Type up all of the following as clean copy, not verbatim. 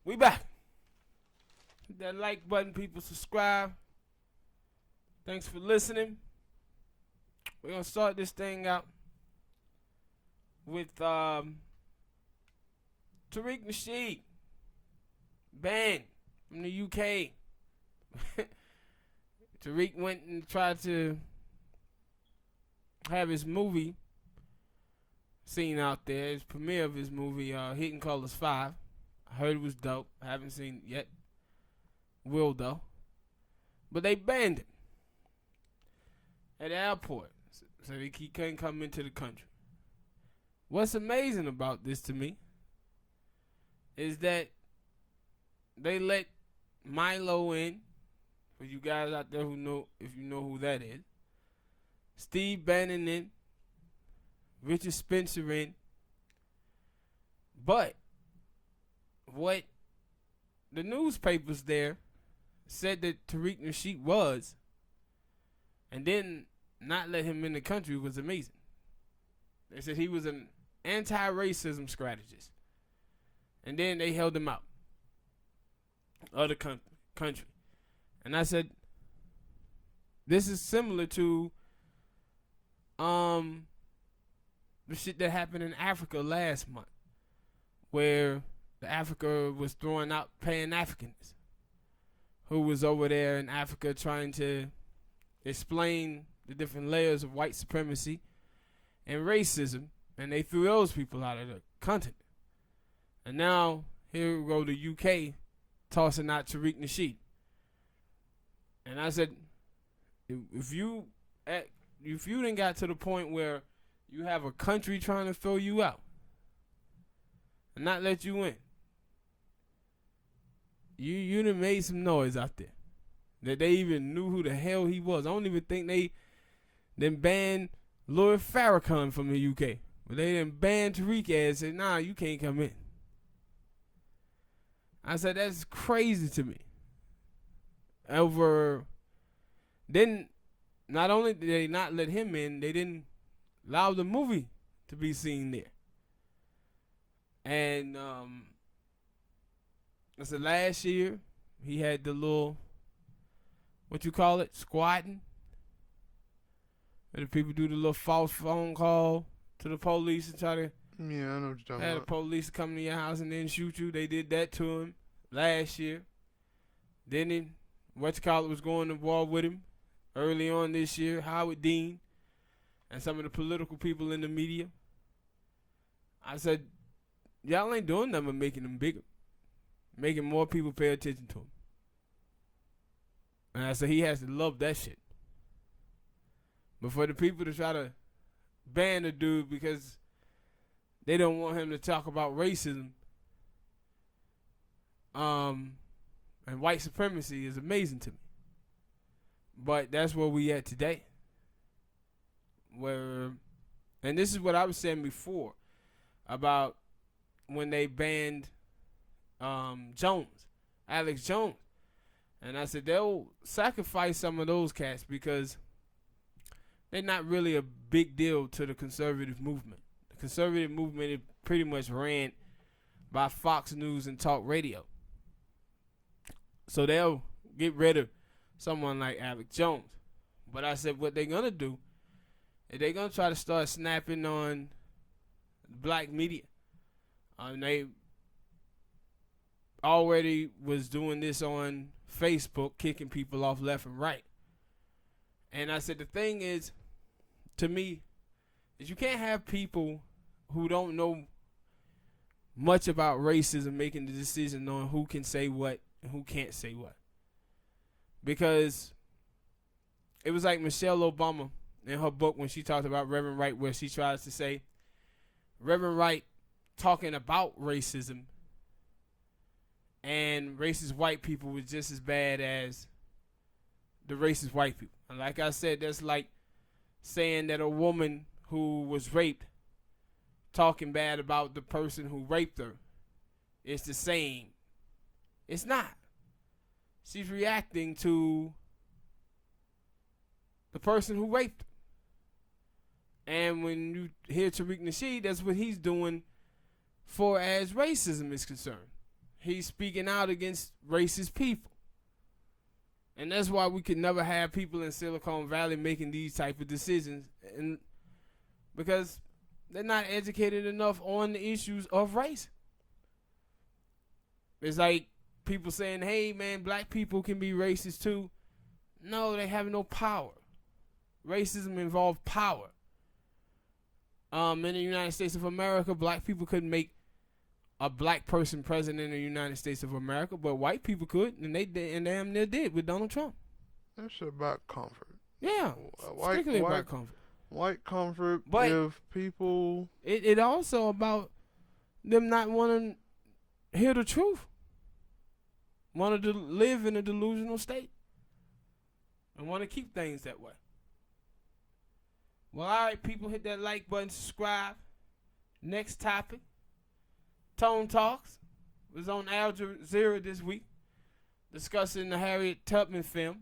We back. Hit that like button, people. Subscribe. Thanks for listening. We're going to start this thing out with Tariq Nasheed. Banned from the UK. Tariq went and tried to have his movie seen out there. His premiere of his movie, Hidden Colors 5. I heard it was dope. I haven't seen it yet. Will though. But they banned him at the airport. So he couldn't come into the country. What's amazing about this to me is that they let Milo in. For you guys out there who know, if you know who that is. Steve Bannon in. Richard Spencer in. But what the newspapers there said that Tariq Nasheed was, and then not let him in the country was amazing. They said he was an anti-racism strategist. And then they held him out of the country. And I said, this is similar to the shit that happened in Africa last month, where the Africa was throwing out Pan-Africanists, who was over there in Africa trying to explain the different layers of white supremacy and racism, and they threw those people out of the continent. And now here we go, the UK tossing out Tariq Nasheed. And I said, if you done got to the point where you have a country trying to throw you out and not let you in, you done made some noise out there that they even knew who the hell he was. I don't even think they then banned Louis Farrakhan from the UK, but they done banned Tariq and said, nah, you can't come in. I said, that's crazy to me. Then not only did they not let him in, they didn't allow the movie to be seen there. And I said last year he had the little, what you call it, squatting, where the people do the little false phone call to the police and try to Yeah, I know what you're talking have the about. police come to your house and then shoot you. They did that to him last year. Then was going to war with him early on this year. Howard Dean and some of the political people in the media. I said, y'all ain't doing nothing but making them bigger, making more people pay attention to him. And I said he has to love that shit. But for the people to try to ban the dude because they don't want him to talk about racism and white supremacy is amazing to me. But that's where we at today. And this is what I was saying before about when they banned Alex Jones. And I said they'll sacrifice some of those cats because they're not really a big deal to the conservative movement. The conservative movement is pretty much ran by Fox News and talk radio. So they'll get rid of someone like Alex Jones. But I said what they're going to do is they're going to try to start snapping on black media. They already was doing this on Facebook, kicking people off left and right. And I said the thing is, to me, is you can't have people who don't know much about racism making the decision on who can say what and who can't say what. Because it was like Michelle Obama in her book when she talked about Reverend Wright, where she tries to say Reverend Wright talking about racism and racist white people was just as bad as the racist white people. And like I said, that's like saying that a woman who was raped talking bad about the person who raped her is the same. It's not. She's reacting to the person who raped her. And when you hear Tariq Nasheed, that's what he's doing for as racism is concerned. he's speaking out against racist people. And that's why we could never have people in Silicon Valley making these type of decisions, and because they're not educated enough on the issues of race. It's like people saying, hey man, black people can be racist too. No, they have no power. Racism involves power. In the United States of America, black people couldn't make a black person president in the United States of America, but white people could, and they did, and damn near did with Donald Trump. That's about comfort. Yeah, strictly about comfort. White comfort, but give people... It also about them not wanting to hear the truth. Wanted to live in a delusional state. And want to keep things that way. Well, all right, people, hit that like button, subscribe. Next topic. Tone Talks was on Al Jazeera this week, discussing the Harriet Tubman film.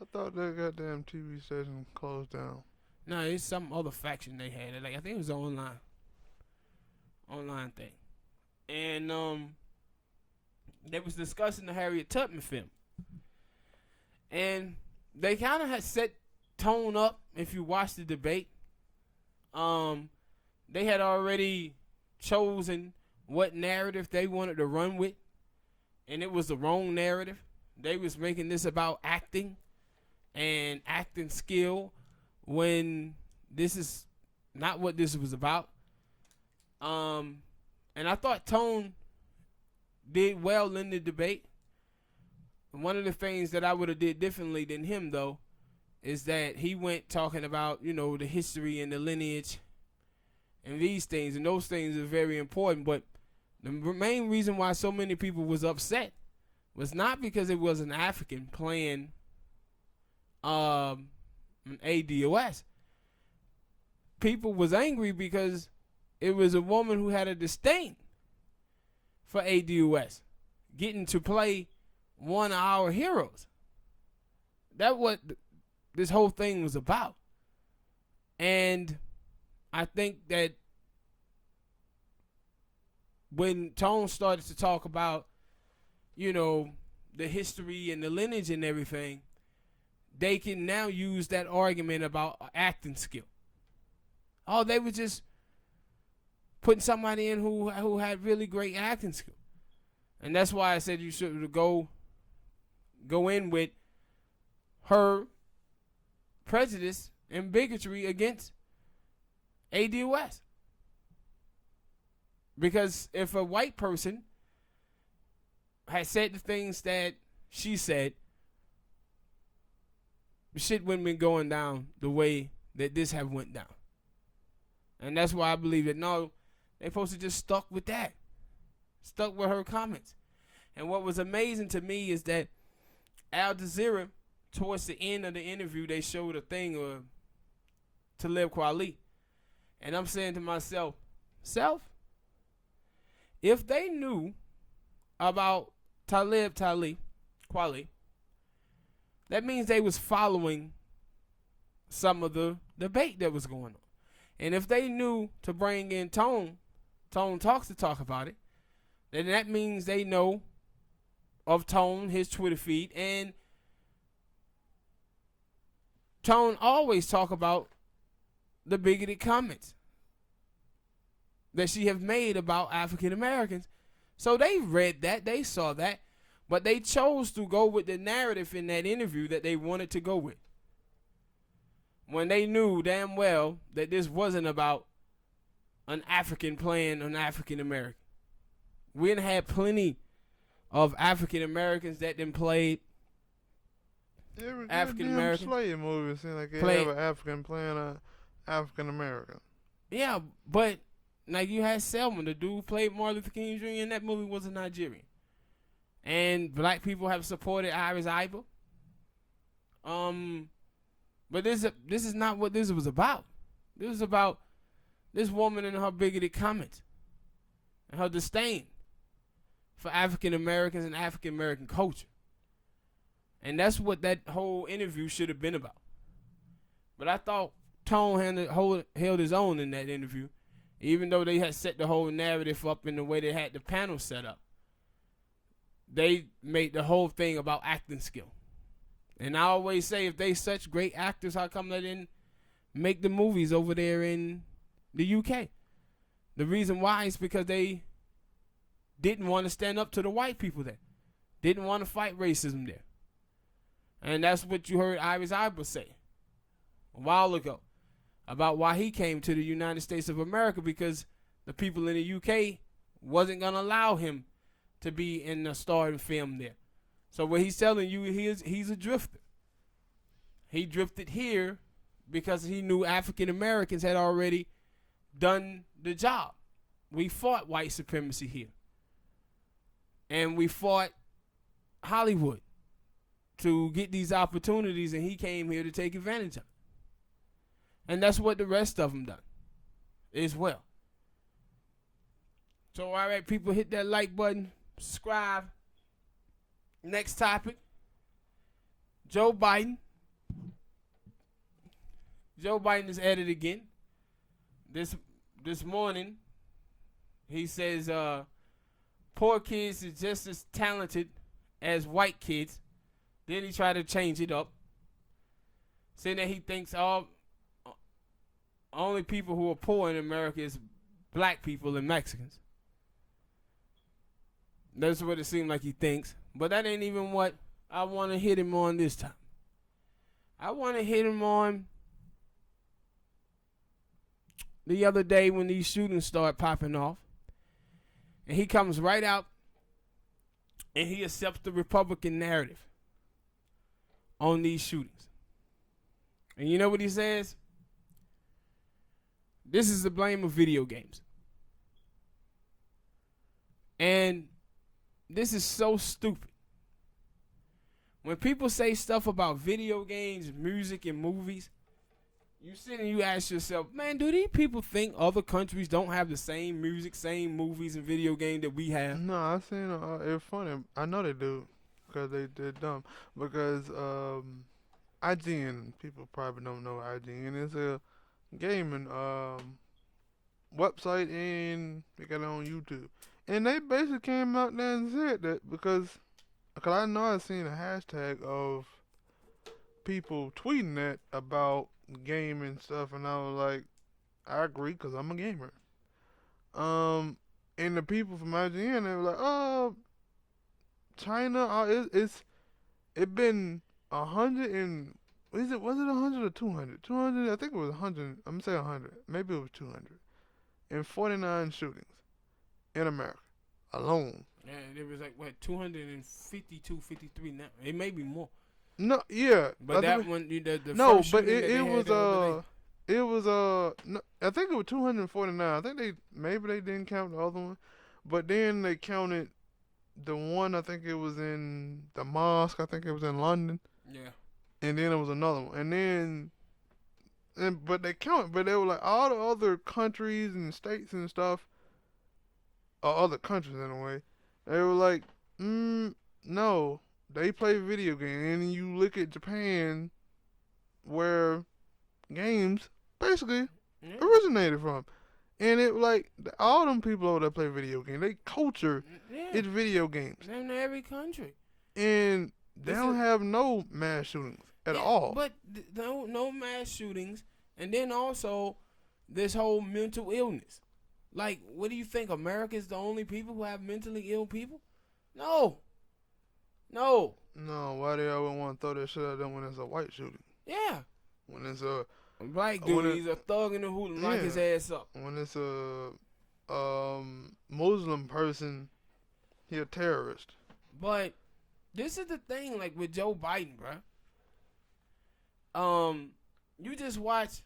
I thought that goddamn TV station closed down. No, it's some other faction they had. Like, I think it was an online thing. And they was discussing the Harriet Tubman film. And they kind of had set tone up if you watch the debate. They had already chosen what narrative they wanted to run with, and it was the wrong narrative. They was making this about acting and acting skill when this is not what this was about. And I thought Tone did well in the debate. One of the things that I would have did differently than him, though, is that he went talking about, the history and the lineage and these things, and those things are very important. But the main reason why so many people was upset was not because it was an African playing an ADOS. People was angry because it was a woman who had a disdain for ADOS getting to play one of our heroes. That's what this whole thing was about. And I think that when Tone started to talk about, the history and the lineage and everything, they can now use that argument about acting skill. Oh, they were just putting somebody in who had really great acting skill. And that's why I said you should go in with her prejudice and bigotry against ADOS. Because if a white person had said the things that she said, shit wouldn't been going down the way that this have went down. And that's why I believe that no, they supposed to just stuck with that. Stuck with her comments. And what was amazing to me is that Al Jazeera, towards the end of the interview, they showed a thing of Talib Kweli. And I'm saying to myself, if they knew about Talib Kweli, that means they was following some of the debate that was going on. And if they knew to bring in Tone Talks to talk about it, then that means they know of Tone, his Twitter feed, and Tone always talk about the bigoted comments that she have made about African Americans. So they read that, they saw that, but they chose to go with the narrative in that interview that they wanted to go with, when they knew damn well that this wasn't about an African playing an African American. We done had plenty of African Americans that then played African American. Slave movie seems like they have an African playing an African American. Yeah, but like you had Selma, the dude who played Martin Luther King Jr. in that movie was a Nigerian. And black people have supported Iris Iba. But this is not what this was about. This was about this woman and her bigoted comments and her disdain for African Americans and African American culture. And that's what that whole interview should have been about. But I thought Tone held his own in that interview, even though they had set the whole narrative up in the way they had the panel set up. they made the whole thing about acting skill. And I always say, if they such great actors, how come they didn't make the movies over there in the UK? The reason why is because they didn't want to stand up to the white people there. Didn't want to fight racism there. And that's what you heard Idris Elba say a while ago about why he came to the United States of America, because the people in the UK wasn't going to allow him to be in the starring film there. So what he's telling you, he's a drifter. He drifted here because he knew African Americans had already done the job. We fought white supremacy here. And we fought Hollywood to get these opportunities, and he came here to take advantage of it. And that's what the rest of them done as well. So, all right, people, hit that like button, subscribe. Next topic, Joe Biden. Joe Biden is at it again. This morning, he says poor kids is just as talented as white kids. Then he tried to change it up, saying that he thinks only people who are poor in America is black people and Mexicans. That's what it seemed like he thinks. But that ain't even what I want to hit him on this time. I want to hit him on the other day when these shootings start popping off. And he comes right out and he accepts the Republican narrative on these shootings. And you know what he says? This is the blame of video games. And this is so stupid. When people say stuff about video games, music, and movies, you sit and you ask yourself, man, do these people think other countries don't have the same music, same movies, and video games that we have? No, I seen it's funny. I know they do because they're dumb. Because IGN, people probably don't know IGN is a gaming website, and they got it on YouTube. And they basically came out there and said that because I know I seen a hashtag of people tweeting that about gaming stuff, and I was like, I agree because I'm a gamer. And the people from IGN, they were like, oh, China, it been 100 and was it 100 or 200? 200, I think it was 100. I'm gonna say 100. Maybe it was 249 shootings in America alone. Yeah, there was like, what, 252, 53 now. It may be more. No, yeah. But that one, the no, first but shooting it was no, I think it was 249. I think maybe they didn't count the other one, but then they counted the one. I think it was in the mosque. I think it was in London. Yeah. And then there was another one, but they were like all the other countries and states and stuff, or other countries in a way. They were like, no, they play video games, and you look at Japan, where games basically originated from, and it like all them people over there play video games. They culture it's video games. In every country, and they don't have no mass shootings at all. But no mass shootings, and then also this whole mental illness. Like, what do you think? America is the only people who have mentally ill people? No. Why they always want to throw that shit out there when it's a white shooting? Yeah. When it's a black dude, he's a thug in the hood and lock his ass up. When it's a Muslim person, he a terrorist. But this is the thing, like with Joe Biden, bruh. You just watch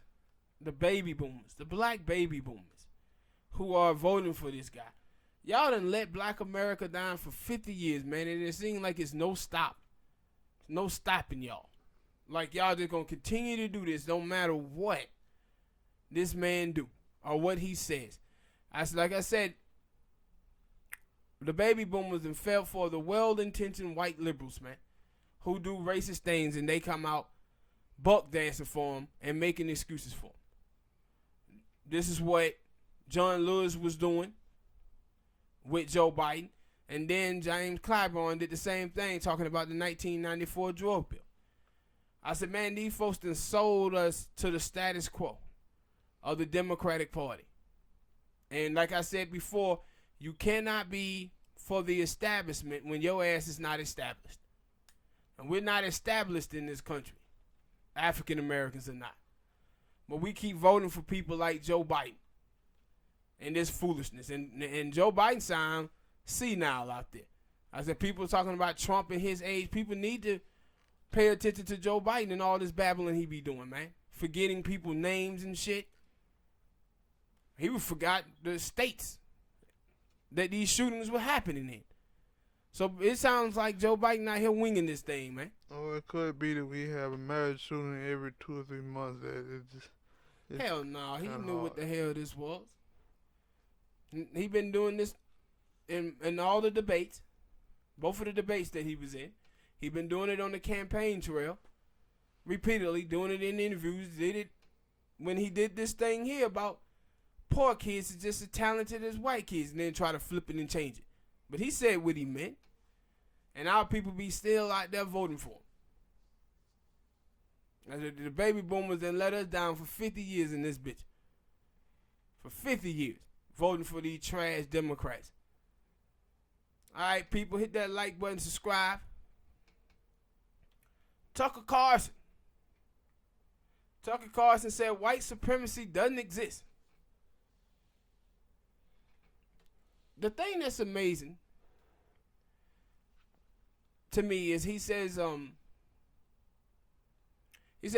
the baby boomers, the black baby boomers, who are voting for this guy. Y'all done let black America down for 50 years, man, and it seems like it's no stop. No stopping y'all. Like, y'all just gonna continue to do this no matter what this man do or what he says. Like I said, the baby boomers and fell for the well-intentioned white liberals, man, who do racist things, and they come out buck dancing for them and making excuses for them. This is what John Lewis was doing with Joe Biden. And then James Clyburn did the same thing, talking about the 1994 drug bill. I said, man, these folks done sold us to the status quo of the Democratic Party. And like I said before, you cannot be for the establishment when your ass is not established. And we're not established in this country. African Americans are not. But we keep voting for people like Joe Biden and this foolishness. And Joe Biden sound senile out there. I said, people talking about Trump and his age, people need to pay attention to Joe Biden and all this babbling he be doing, man. Forgetting people's names and shit. He forgot the states that these shootings were happening in. So it sounds like Joe Biden out here winging this thing, man. Oh, it could be that we have a mass shooting every 2 or 3 months. Hell no, he knew what the hell this was. He been doing this in all the debates, both of the debates that he was in. He been doing it on the campaign trail, repeatedly doing it in interviews. Did it when he did this thing here about poor kids are just as talented as white kids, and then try to flip it and change it. But he said what he meant, and our people be still out there voting for him. The baby boomers then let us down for 50 years in this bitch. For 50 years, voting for these trash Democrats. All right, people, hit that like button, subscribe. Tucker Carlson said white supremacy doesn't exist. The thing that's amazing to me is he said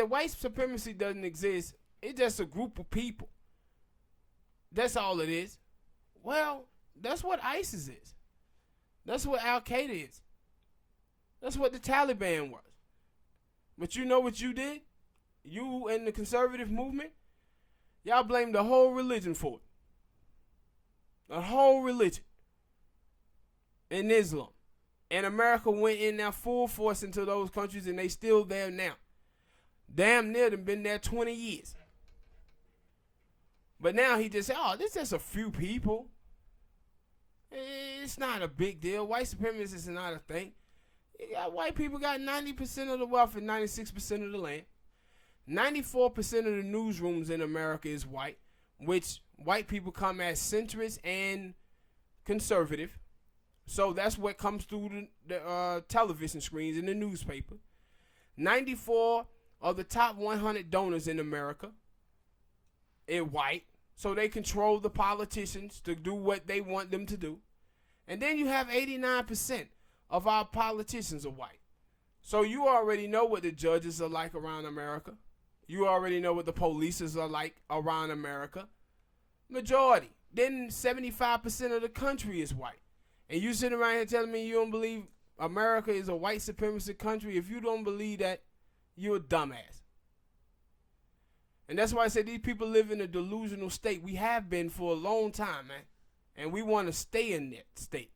white supremacy doesn't exist. It's just a group of people. That's all it is. Well, that's what ISIS is. That's what Al Qaeda is. That's what the Taliban was. But you know what you did? You and the conservative movement, y'all blamed the whole religion for it. The whole religion. And Islam. And America went in there full force into those countries, and they still there now. Damn near them been there 20 years. But now he just said, oh, this is just a few people. It's not a big deal. White supremacy is not a thing. White people got 90% of the wealth and 96% of the land. 94% of the newsrooms in America is white, which white people come as centrist and conservative. So that's what comes through the television screens and the newspaper. 94 of the top 100 donors in America are white. So they control the politicians to do what they want them to do. And then you have 89% of our politicians are white. So you already know what the judges are like around America. You already know what the police are like around America. Majority. Then 75% of the country is white. And you sitting around here telling me you don't believe America is a white supremacist country. If you don't believe that, you're a dumbass. And that's why I said these people live in a delusional state. We have been for a long time, man. And we want to stay in that state.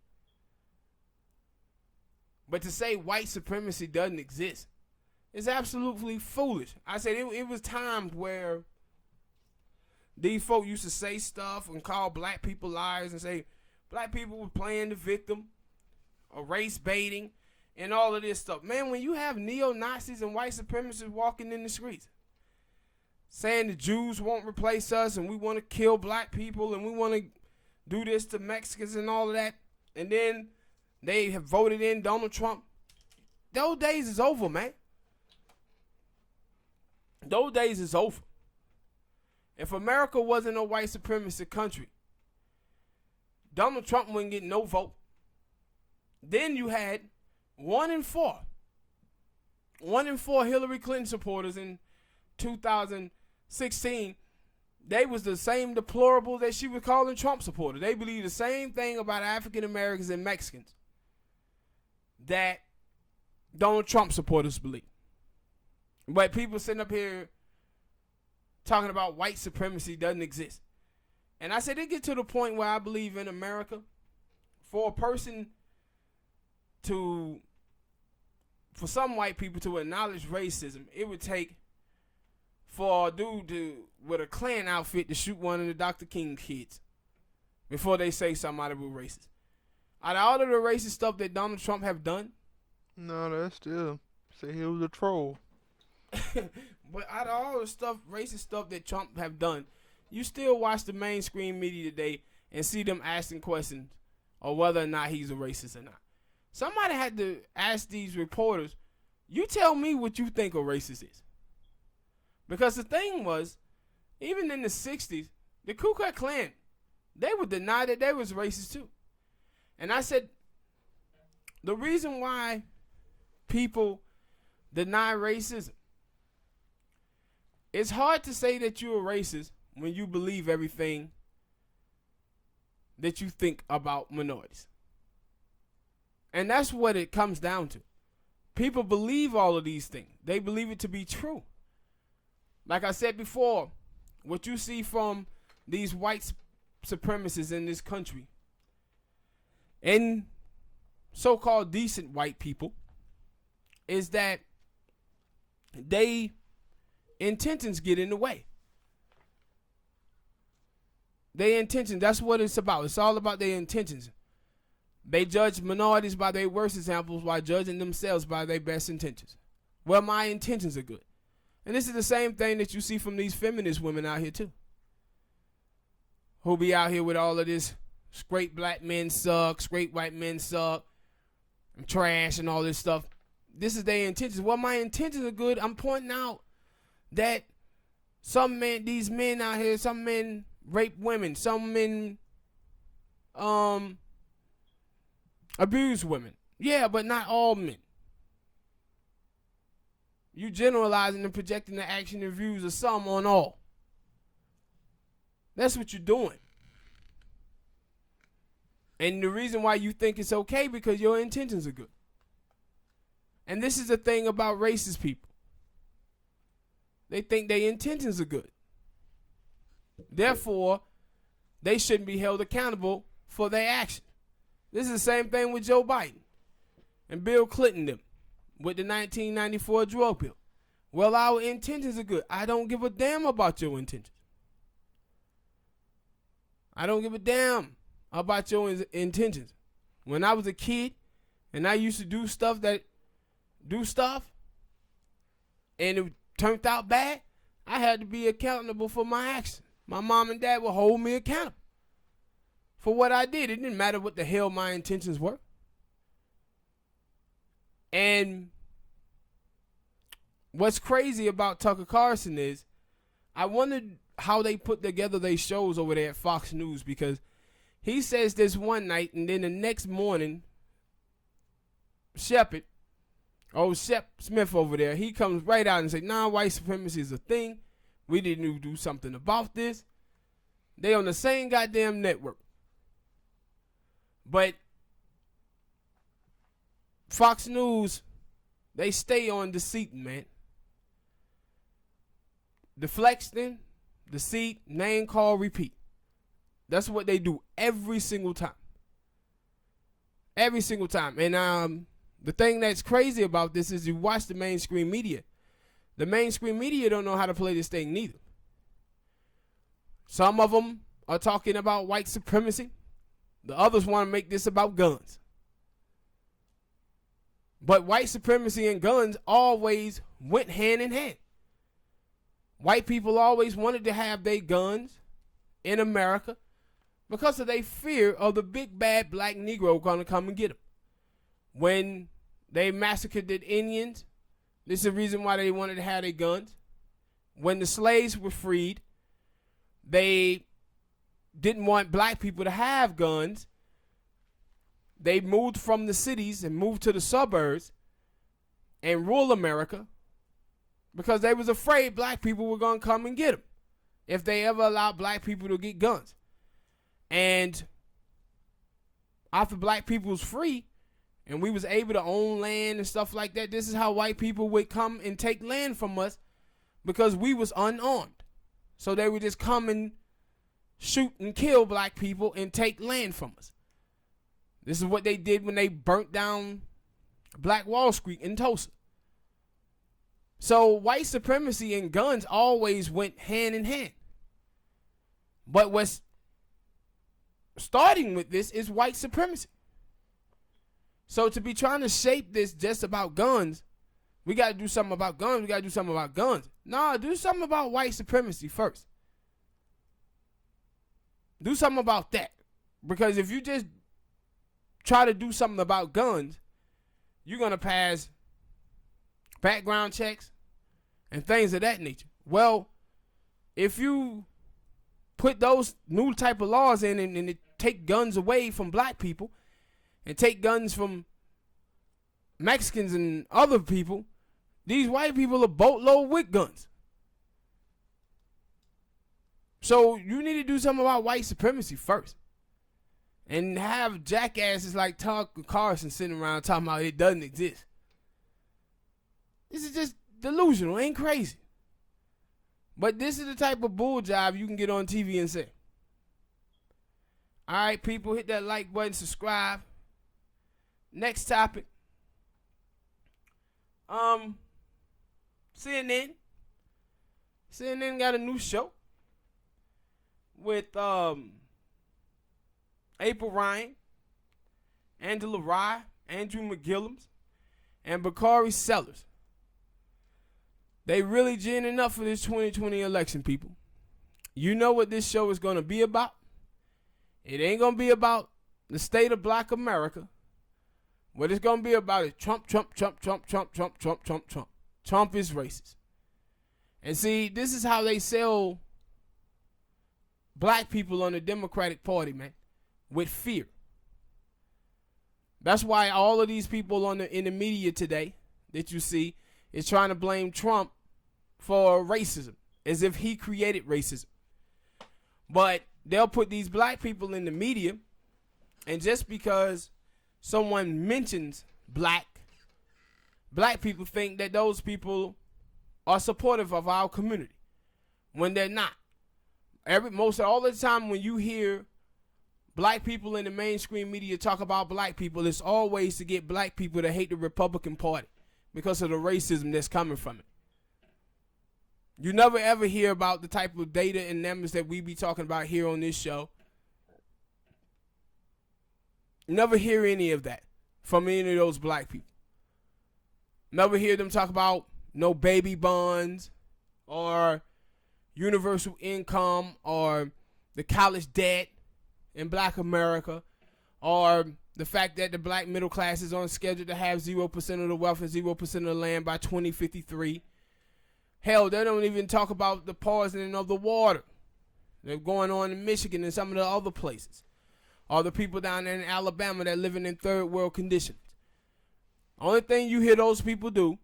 But to say white supremacy doesn't exist is absolutely foolish. I said it was times where these folk used to say stuff and call black people liars and say black people were playing the victim or race baiting and all of this stuff. Man, when you have neo-Nazis and white supremacists walking in the streets saying the Jews won't replace us and we want to kill black people and we want to do this to Mexicans and all of that, and then they have voted in Donald Trump, those days is over, man. Those days is over. If America wasn't a white supremacist country, Donald Trump wouldn't get no vote. Then you had 1 in 4 Hillary Clinton supporters in 2016. They was the same deplorable that she was calling Trump supporters. They believe the same thing about African Americans and Mexicans that Donald Trump supporters believe. But people sitting up here talking about white supremacy doesn't exist. And I said it get to the point where I believe in America, for a person for some white people to acknowledge racism, it would take for a dude with a Klan outfit to shoot one of the Dr. King kids before they say somebody was racist. out of all of the racist stuff that Donald Trump have done, No, that's still say he was a troll. but out of all the stuff, racist stuff that Trump have done, you still watch the mainstream media today and see them asking questions of whether or not he's a racist or not. Somebody had to ask these reporters, you tell me what you think a racist is. Because the thing was, even in the 60s, the Ku Klux Klan, they would deny that they was racist too. And I said, the reason why people deny racism, it's hard to say that you're a racist when you believe everything that you think about minorities. And that's what it comes down to. People believe all of these things. They believe it to be true. Like I said before, what you see from these white supremacists in this country and so-called decent white people is that they intentions get in the way. Their intentions, that's what it's about. It's all about their intentions. They judge minorities by their worst examples while judging themselves by their best intentions. Well, my intentions are good. And this is the same thing that you see from these feminist women out here too. Who be out here with all of this straight black men suck, straight white men suck, and trash and all this stuff. This is their intentions. Well, my intentions are good. I'm pointing out that some men, these men out here, some men rape women, some men abuse women. Yeah, but not all men. You generalizing and projecting the action and views of some on all. That's what you're doing. And the reason why you think it's okay because your intentions are good. And this is the thing about racist people. They think their intentions are good. Therefore, they shouldn't be held accountable for their actions. This is the same thing with Joe Biden and Bill Clinton them with the 1994 drug bill. Well, our intentions are good. I don't give a damn about your intentions. I don't give a damn about your intentions. When I was a kid and I used to do stuff and it turned out bad, I had to be accountable for my actions. My mom and dad would hold me accountable for what I did. It didn't matter what the hell my intentions were. And what's crazy about Tucker Carlson is I wondered how they put together their shows over there at Fox News, because he says this one night and then the next morning, Shep Smith over there, he comes right out and says, nah, white supremacy is a thing. We didn't do something about this. They on the same goddamn network. But Fox News, they stay on deceit, man. Deflection, deceit, name call, repeat. That's what they do every single time. Every single time. And the thing that's crazy about this is you watch the mainstream media. The mainstream media don't know how to play this thing neither. Some of them are talking about white supremacy. The others want to make this about guns. But white supremacy and guns always went hand in hand. White people always wanted to have their guns in America because of their fear of the big bad black Negro going to come and get them. When they massacred the Indians, this is the reason why they wanted to have their guns. When the slaves were freed, they didn't want black people to have guns. They moved from the cities and moved to the suburbs and rule America because they was afraid black people were going to come and get them if they ever allowed black people to get guns. And after black people was free and we was able to own land and stuff like that, this is how white people would come and take land from us because we was unarmed. So they would just come and shoot and kill black people and take land from us. This is what they did when they burnt down Black Wall Street in Tulsa. So white supremacy and guns always went hand in hand. But what's starting with this is white supremacy. So to be trying to shape this just about guns, we got to do something about guns. We got to do something about guns. Nah, do something about white supremacy first. Do something about that. Because if you just try to do something about guns, you're going to pass background checks and things of that nature. Well, if you put those new type of laws in and take guns away from black people and take guns from Mexicans and other people, these white people are boatload with guns. So you need to do something about white supremacy first. And have jackasses like Tucker Carlson sitting around talking about it doesn't exist. This is just delusional, ain't crazy. But this is the type of bull job you can get on TV and say. All right, people, hit that like button, subscribe. Next topic. CNN got a new show with April Ryan, Angela Rye, Andrew McGillums, and Bakari Sellers. They really ginning up for this 2020 election, people. You know what this show is going to be about? It ain't going to be about the state of black America. What it's going to be about is Trump, Trump, Trump, Trump, Trump, Trump, Trump, Trump, Trump. Trump is racist. And see, this is how they sell black people on the Democratic Party, man, with fear. That's why all of these people in the media today that you see is trying to blame Trump for racism, as if he created racism. But they'll put these black people in the media, and just because someone mentions black people think that those people are supportive of our community, when they're not. All the time when you hear black people in the mainstream media talk about black people, it's always to get black people to hate the Republican Party because of the racism that's coming from it. You never ever hear about the type of data and numbers that we be talking about here on this show. You never hear any of that from any of those black people. Never hear them talk about no baby bonds or universal income or the college debt in black America, or the fact that the black middle class is on schedule to have 0% of the wealth and 0% of the land by 2053. Hell, they don't even talk about the poisoning of the water that's going on in Michigan and some of the other places, or the people down there in Alabama that living in third world conditions. Only thing you hear those people do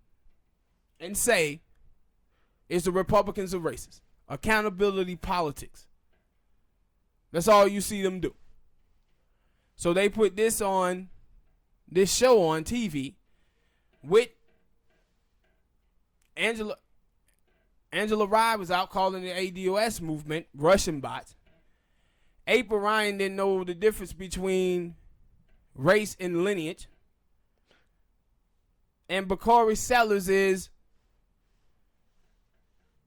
and say is the Republicans are racist. Accountability politics. That's all you see them do. So they put this show on TV with Angela Rye was out calling the ADOS movement Russian bots. April Ryan didn't know the difference between race and lineage. And Bakari Sellers is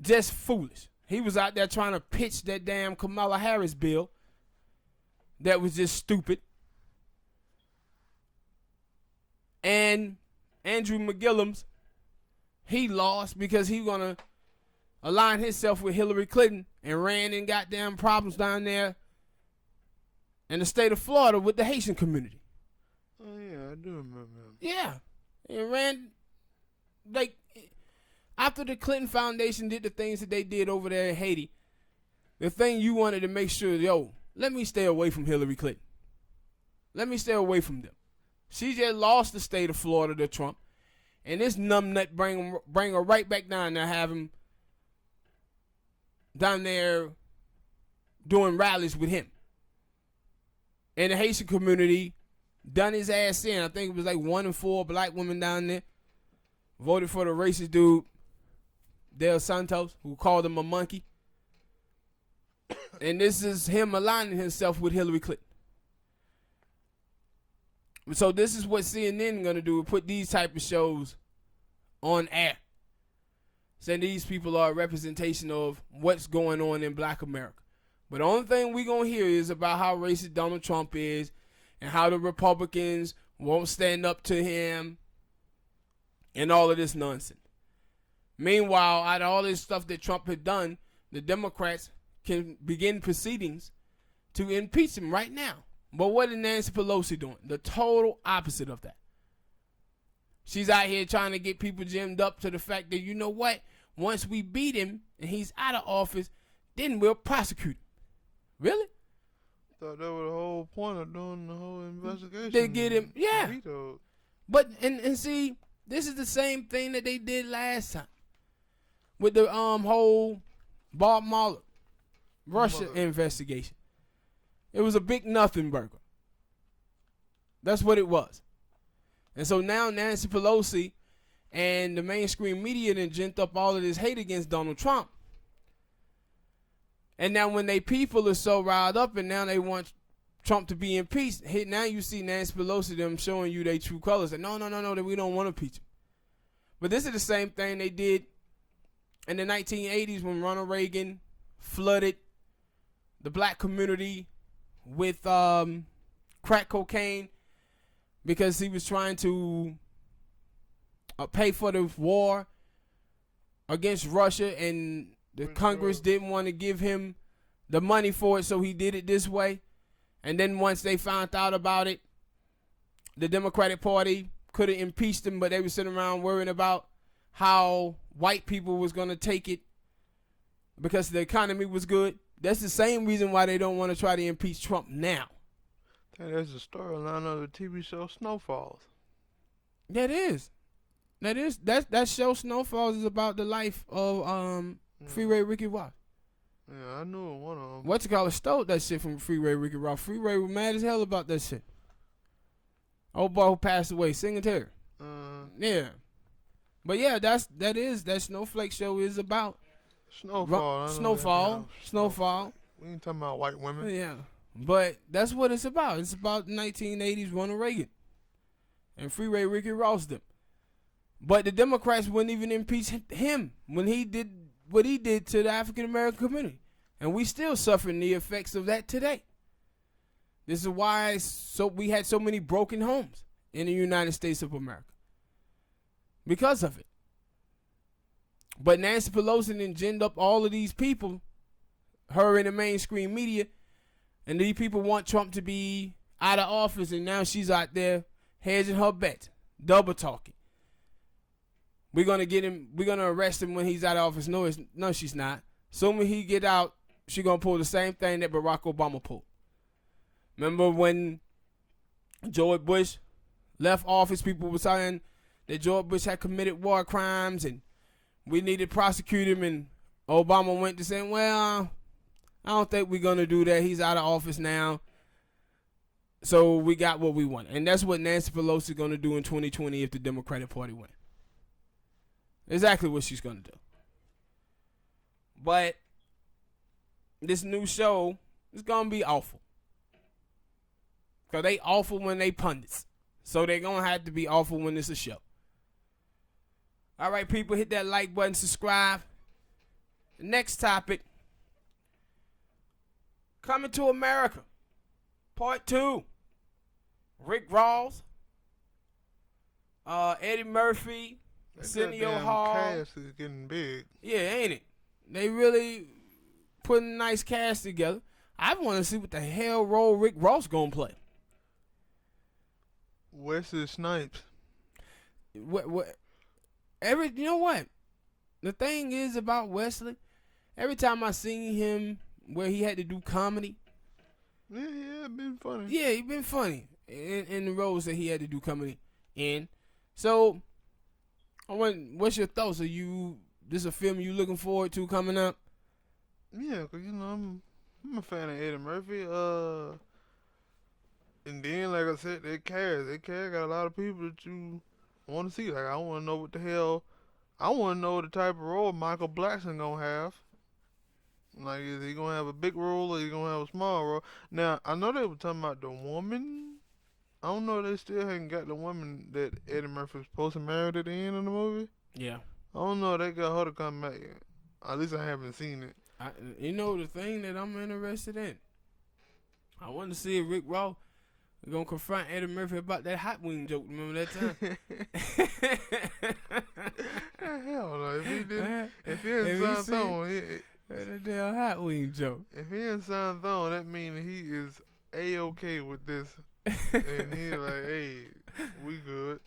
just foolish. He was out there trying to pitch that damn Kamala Harris bill that was just stupid. And Andrew McGillums, he lost because he gonna align himself with Hillary Clinton and ran in goddamn problems down there in the state of Florida with the Haitian community. Oh yeah, I do remember him. Yeah. And ran, like, after the Clinton Foundation did the things that they did over there in Haiti, the thing you wanted to make sure, let me stay away from Hillary Clinton. Let me stay away from them. She just lost the state of Florida to Trump, and this numbnut bring her right back down there, have him down there doing rallies with him. And the Haitian community done his ass in. I think it was like 1 in 4 black women down there voted for the racist dude, Del Santos, who called him a monkey. And this is him aligning himself with Hillary Clinton. So this is what CNN going to do, put these type of shows on air. Saying these people are a representation of what's going on in black America. But the only thing we going to hear is about how racist Donald Trump is and how the Republicans won't stand up to him, and all of this nonsense. Meanwhile, out of all this stuff that Trump had done, the Democrats can begin proceedings to impeach him right now. But what is Nancy Pelosi doing? The total opposite of that. She's out here trying to get people gemmed up to the fact that, you know what? Once we beat him and he's out of office, then we'll prosecute him. Really? Thought that was the whole point of doing the whole investigation. They get him, yeah. Vetoed. But, and see, this is the same thing that they did last time with the whole Bob Mueller Russia investigation. It was a big nothing burger. That's what it was. And so now Nancy Pelosi and the mainstream media done gent up all of this hate against Donald Trump. And now when they people are so riled up and now they want Trump to be impeached, now you see Nancy Pelosi them showing you their true colors. That no, that we don't want to impeach him. But this is the same thing they did in the 1980s when Ronald Reagan flooded the black community with crack cocaine because he was trying to pay for the war against Russia, and the Congress didn't want to give him the money for it, so he did it this way. And then once they found out about it, the Democratic Party could have impeached him, but they were sitting around worrying about how white people was going to take it because the economy was good. That's the same reason why they don't want to try to impeach Trump now. That's the storyline of the TV show Snowfalls. That is. That show Snowfalls is about the life of Freeway Ricky Ross. Yeah, I knew one of them. What's it called? Stole that shit from Freeway Ricky Ross. Freeway was mad as hell about that shit. Old boy who passed away, Singletary. Yeah. But yeah, that Snowflake show is about Snowfall. We ain't talking about white women. Yeah. But that's what it's about. It's about the 1980s Ronald Reagan and Freeway Ricky Ross them. But the Democrats wouldn't even impeach him when he did what he did to the African American community. And we still suffering the effects of that today. This is why we had so many broken homes in the United States of America. Because of it. But Nancy Pelosi then ginned up all of these people, her in the mainstream media, and these people want Trump to be out of office, and now she's out there hedging her bets, double talking. We're gonna get him. We're gonna arrest him when he's out of office. No, she's not. Soon when he get out, she's gonna pull the same thing that Barack Obama pulled. Remember when George Bush left office? People were saying that George Bush had committed war crimes and we needed to prosecute him. And Obama went to saying, "Well, I don't think we're gonna do that. He's out of office now, so we got what we want." And that's what Nancy Pelosi is gonna do in 2020 if the Democratic Party wins. Exactly what she's going to do. But this new show is going to be awful. Because they awful when they pundits. So they're going to have to be awful when it's a show. All right, people, hit that like button, subscribe. The next topic. Coming to America. Part 2. Rick Ross. Eddie Murphy. Arsenio Hall. Cast is getting big. Yeah, ain't it? They really putting a nice cast together. I want to see what the hell role Rick Ross gonna play. Wesley Snipes. You know what? The thing is about Wesley, every time I seen him where he had to do comedy. Yeah, it been funny. Yeah, he been funny in the roles that he had to do comedy in. So what's your thoughts? This a film you looking forward to coming up? Yeah, cause I'm a fan of Eddie Murphy. And then like I said, they cast got a lot of people that you want to see. Like I want to know what the hell. I want to know the type of role Michael Blackson gonna have. Like, is he gonna have a big role or is he gonna have a small role? Now I know they were talking about the woman. I don't know if they still haven't got the woman that Eddie Murphy was supposed to marry at the end of the movie. Yeah. I don't know if they got her to come back yet. At least I haven't seen it. The thing that I'm interested in, I want to see if Rick Ross We're gonna confront Eddie Murphy about that hot wing joke. Remember that time? Hell no. If he didn't, if he Have didn't you sign seen Thorne, that damn hot wing joke? if he didn't sign Thorne, that means he is A-okay with this. And he's like, hey, we good.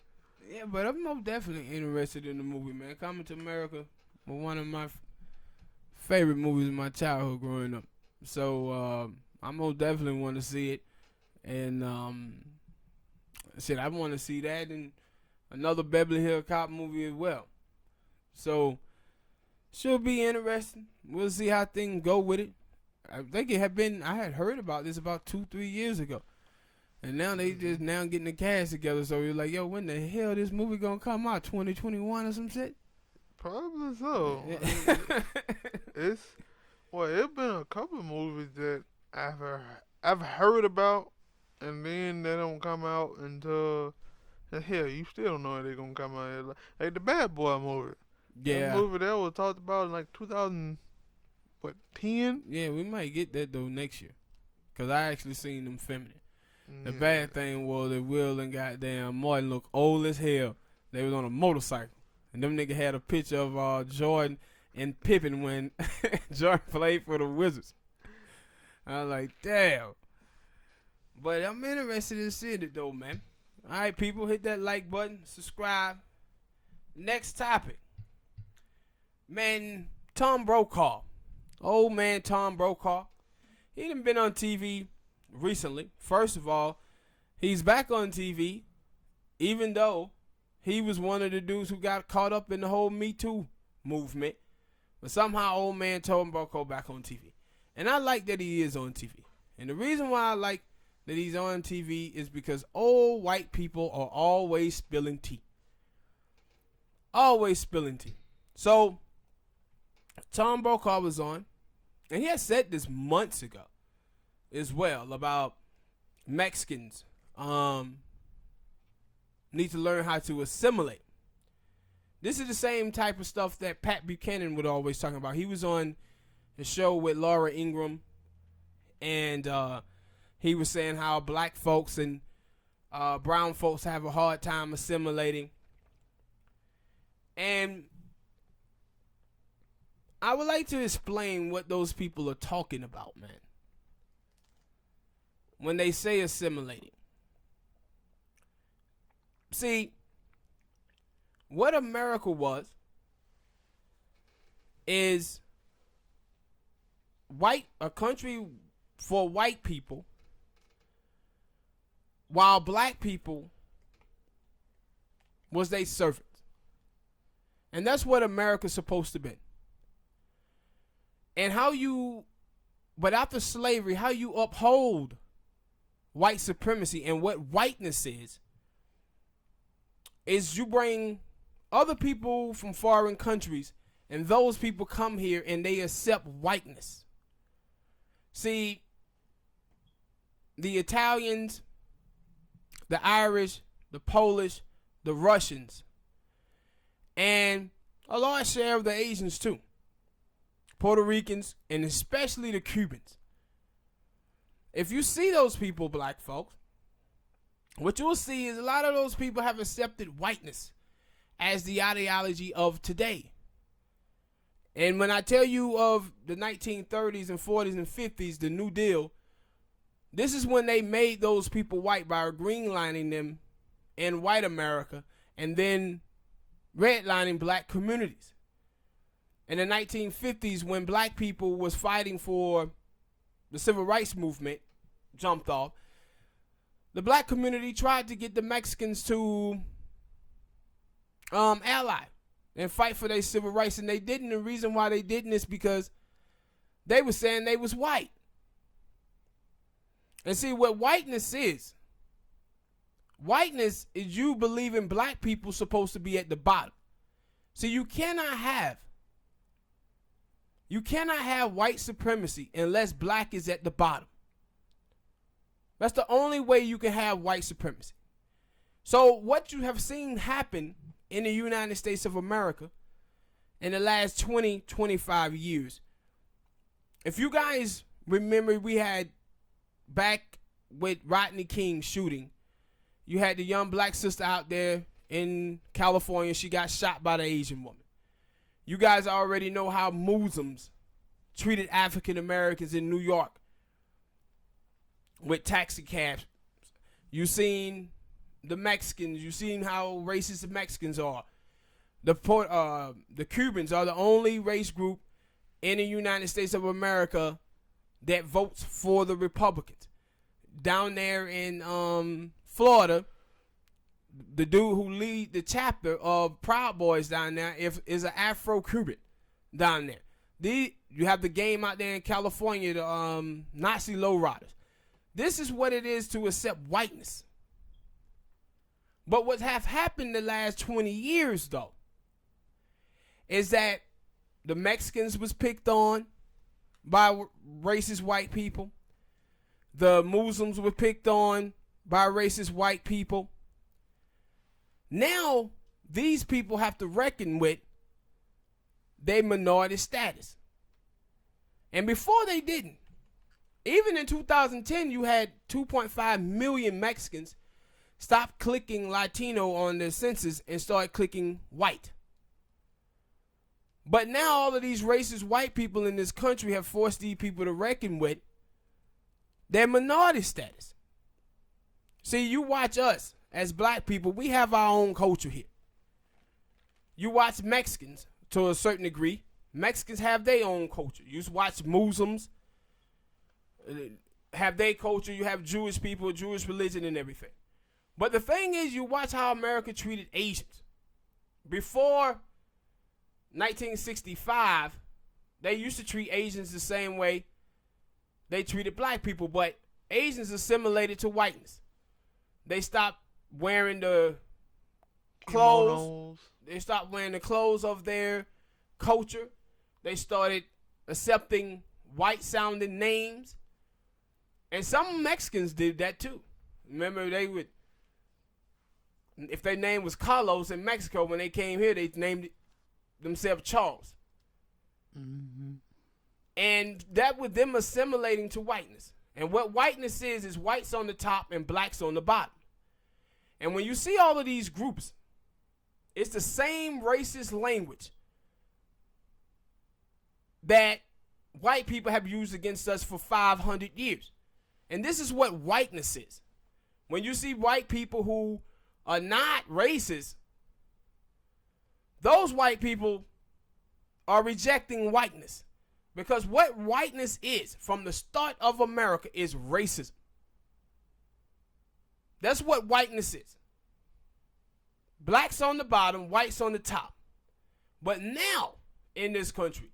Yeah, but I'm most definitely interested in the movie, man. Coming to America was one of my favorite movies in my childhood growing up. So I most definitely want to see it. And I want to see that and another Beverly Hills Cop movie as well. So should be interesting. We'll see how things go with it. I think it had been. I had heard about this about 2-3 years ago, and now they just now getting the cast together. So you're like, yo, when the hell this movie gonna come out? 2021 or some shit? Probably so. It's been a couple of movies that I've heard about, and then they don't come out until hell. You still don't know when they're gonna come out. Like the Bad Boy movie. Yeah, that movie that was talked about in like 2010. Yeah, we might get that though next year, cause I actually seen them filming it. The Yeah. bad thing was that Will and goddamn Martin look old as hell. They was on a motorcycle, and them nigga had a picture of Jordan and Pippen when Jordan played for the Wizards. I was like, damn. But I'm interested in seeing it though, man. All right, people, hit that like button, subscribe. Next topic, man. Tom Brokaw, old man Tom Brokaw. He done been on TV recently. First of all, he's back on TV, even though he was one of the dudes who got caught up in the whole Me Too movement. But somehow old man Tom Brokaw back on TV. And I like that he is on TV. And the reason why I like that he's on TV is because old white people are always spilling tea. Always spilling tea. So, Tom Brokaw was on, and he had said this months ago as well about Mexicans need to learn how to assimilate. This is the same type of stuff that Pat Buchanan would always talk about. He was on the show with Laura Ingraham, and he was saying how black folks and brown folks have a hard time assimilating. And I would like to explain what those people are talking about, man, when they say assimilating. See, what America was is a country for white people, while black people was they servants. And that's what America's supposed to be. And but after slavery, how you uphold white supremacy and what whiteness is you bring other people from foreign countries, and those people come here and they accept whiteness. See, the Italians, the Irish, the Polish, the Russians, and a large share of the Asians too. Puerto Ricans, and especially the Cubans. If you see those people, black folks, what you'll see is a lot of those people have accepted whiteness as the ideology of today. And when I tell you of the 1930s and 40s and 50s, the New Deal, this is when they made those people white by greenlining them in white America and then redlining black communities. In the 1950s, when black people was fighting for the civil rights movement, jumped off, the black community tried to get the Mexicans to ally and fight for their civil rights, and they didn't. The reason why they didn't is because they were saying they was white. And see, what whiteness is you believing black people supposed to be at the bottom. See, you cannot have white supremacy unless black is at the bottom. That's the only way you can have white supremacy. So what you have seen happen in the United States of America in the last 20, 25 years, if you guys remember, we had back with Rodney King shooting, you had the young black sister out there in California. She got shot by the Asian woman. You guys already know how Muslims treated African Americans in New York with taxi cabs. You seen the Mexicans. You seen how racist the Mexicans are. The Cubans are the only race group in the United States of America that votes for the Republicans. Down there in Florida, the dude who lead the chapter of Proud Boys down there is an Afro-Cuban down there. You have the game out there in California, the Nazi lowriders. This is what it is to accept whiteness. But what have happened the last 20 years, though, is that the Mexicans was picked on by racist white people. The Muslims were picked on by racist white people. Now, these people have to reckon with their minority status. And before they didn't. Even in 2010, you had 2.5 million Mexicans stop clicking Latino on their census and start clicking white. But now all of these racist white people in this country have forced these people to reckon with their minority status. See, you watch us as black people, we have our own culture here. You watch Mexicans to a certain degree. Mexicans have their own culture. You watch Muslims have their culture. You have Jewish people, Jewish religion and everything. But the thing is, you watch how America treated Asians. Before 1965, they used to treat Asians the same way they treated black people, but Asians assimilated to whiteness. They stopped wearing the clothes. They stopped wearing the clothes of their culture. They started accepting white-sounding names. And some Mexicans did that too. Remember, they would, if their name was Carlos in Mexico, when they came here, they named themselves Charles. Mm-hmm. And that was them assimilating to whiteness. And what whiteness is whites on the top and blacks on the bottom. And when you see all of these groups, it's the same racist language that white people have used against us for 500 years. And this is what whiteness is. When you see white people who are not racist, those white people are rejecting whiteness. Because what whiteness is from the start of America is racism. That's what whiteness is. Blacks on the bottom, whites on the top. But now, in this country,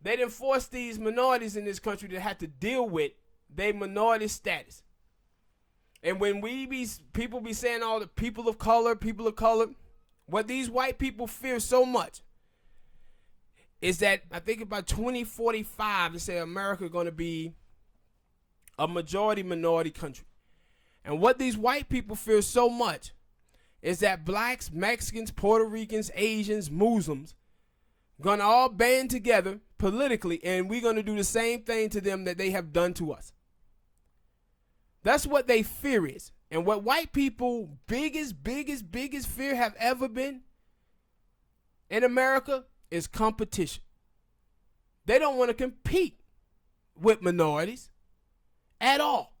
they done forced these minorities in this country to have to deal with their minority status. And when people be saying all the people of color, what these white people fear so much is that I think about 2045, they say America going to be a majority minority country. And what these white people fear so much is that blacks, Mexicans, Puerto Ricans, Asians, Muslims going to all band together politically, and we're going to do the same thing to them that they have done to us. That's what they fear is. And what white people biggest fear have ever been in America is competition. They don't want to compete with minorities at all.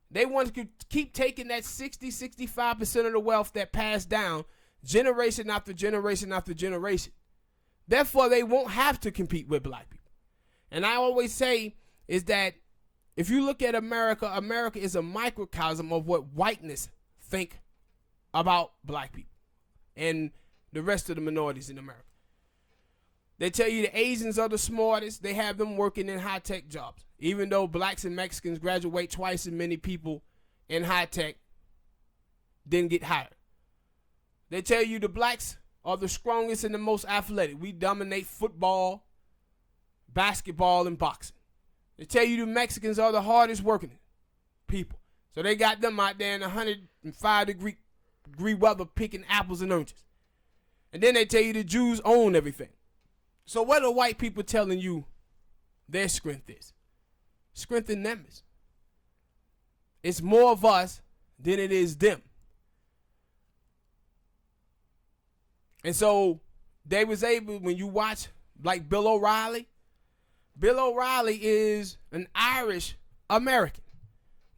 They want to keep taking that 65% of the wealth that passed down generation after generation after generation. Therefore, they won't have to compete with black people. And I always say is that if you look at America, America is a microcosm of what whiteness think about black people and the rest of the minorities in America. They tell you the Asians are the smartest. They have them working in high-tech jobs. Even though blacks and Mexicans graduate twice as many people in high-tech didn't get hired. They tell you the blacks are the strongest and the most athletic. We dominate football, basketball, and boxing. They tell you the Mexicans are the hardest working people. So they got them out there in 105-degree weather picking apples and oranges. And then they tell you the Jews own everything. So what are white people telling you their strength is? Strength in numbers. it's more of us than it is them. And so they was able, when you watch like Bill O'Reilly is an Irish American.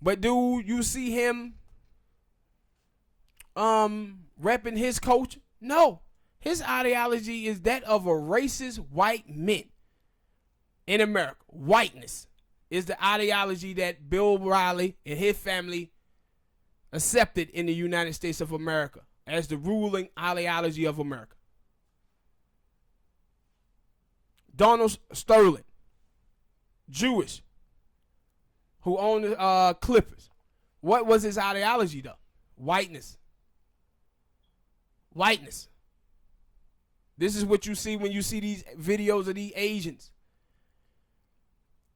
But do you see him repping his culture? No. His ideology is that of a racist white man in America. Whiteness is the ideology that Bill O'Reilly and his family accepted in the United States of America as the ruling ideology of America. Donald Sterling, Jewish, who owned the Clippers. What was his ideology, though? Whiteness. Whiteness. This is what you see when you see these videos of these Asians.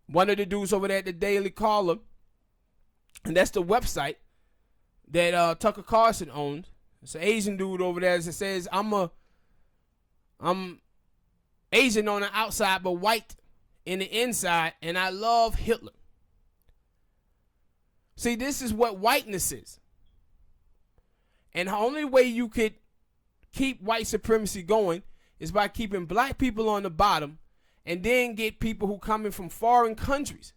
One of the dudes over there at the Daily Caller, and that's the website that Tucker Carlson owns. It's an Asian dude over there that says, I'm Asian on the outside, but white in the inside, and I love Hitler. See, this is what whiteness is. And the only way you could keep white supremacy going is by keeping black people on the bottom and then get people who coming from foreign countries.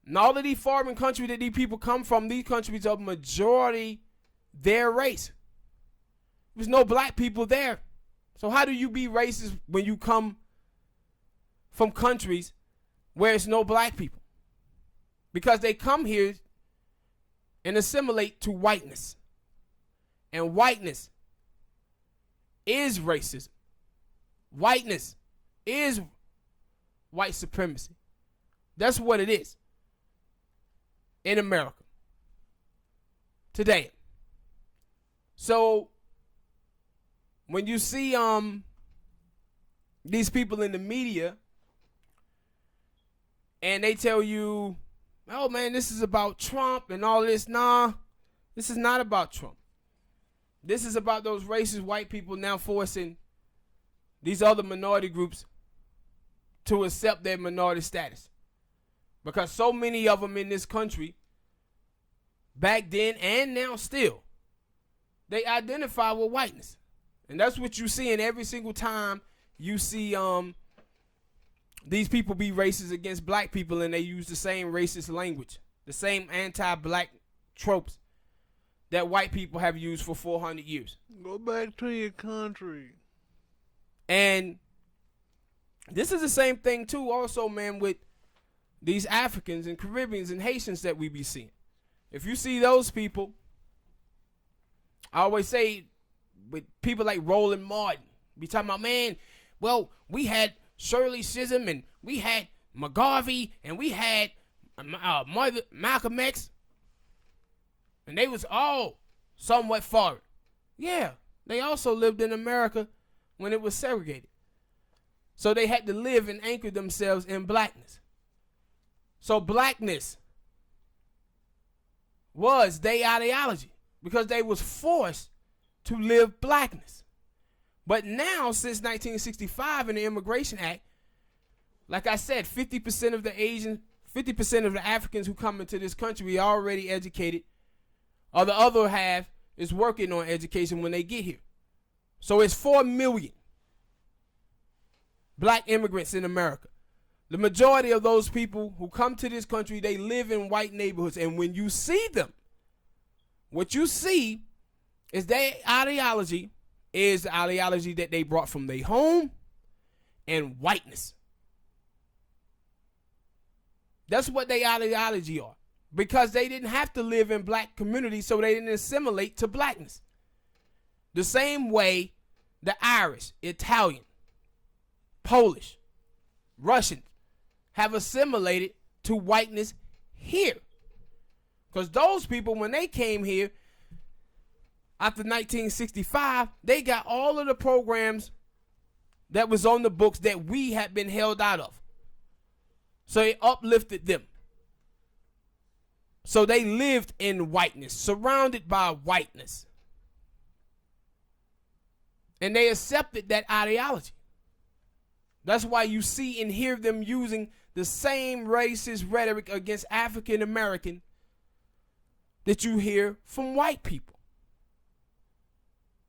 And all of these foreign countries that these people come from, these countries are majority their race. There's no black people there. So how do you be racist when you come from countries where it's no black people? Because they come here and assimilate to whiteness. And whiteness is racism. Whiteness is white supremacy. That's what it is in America today. So when you see these people in the media and they tell you, oh man, this is about Trump and all this, nah, this is not about Trump. This is about those racist white people now forcing these other minority groups to accept their minority status. Because so many of them in this country, back then and now still, they identify with whiteness. And that's what you see in every single time you see these people be racist against black people, and they use the same racist language, the same anti-black tropes that white people have used for 400 years. Go back to your country. And this is the same thing too also, man, with these Africans and Caribbeans and Haitians that we be seeing. If you see those people, I always say with people like Roland Martin, be talking about, man, well, we had Shirley Chisholm and we had McGarvey and we had Malcolm X, and they was all somewhat foreign. Yeah, they also lived in America when it was segregated. So they had to live and anchor themselves in blackness. So blackness was their ideology because they was forced to live blackness. But now, since 1965 in the Immigration Act, like I said, 50% of the Africans who come into this country are already educated, or the other half is working on education when they get here. So it's 4 million black immigrants in America. The majority of those people who come to this country, they live in white neighborhoods. And when you see them, what you see is their ideology is the ideology that they brought from their home and whiteness. That's what their ideology are. Because they didn't have to live in black communities, so they didn't assimilate to blackness. The same way the Irish, Italian, Polish, Russians have assimilated to whiteness here. Because those people, when they came here after 1965, they got all of the programs that was on the books that we had been held out of. So it uplifted them. So they lived in whiteness, surrounded by whiteness. And they accepted that ideology. That's why you see and hear them using the same racist rhetoric against African American that you hear from white people.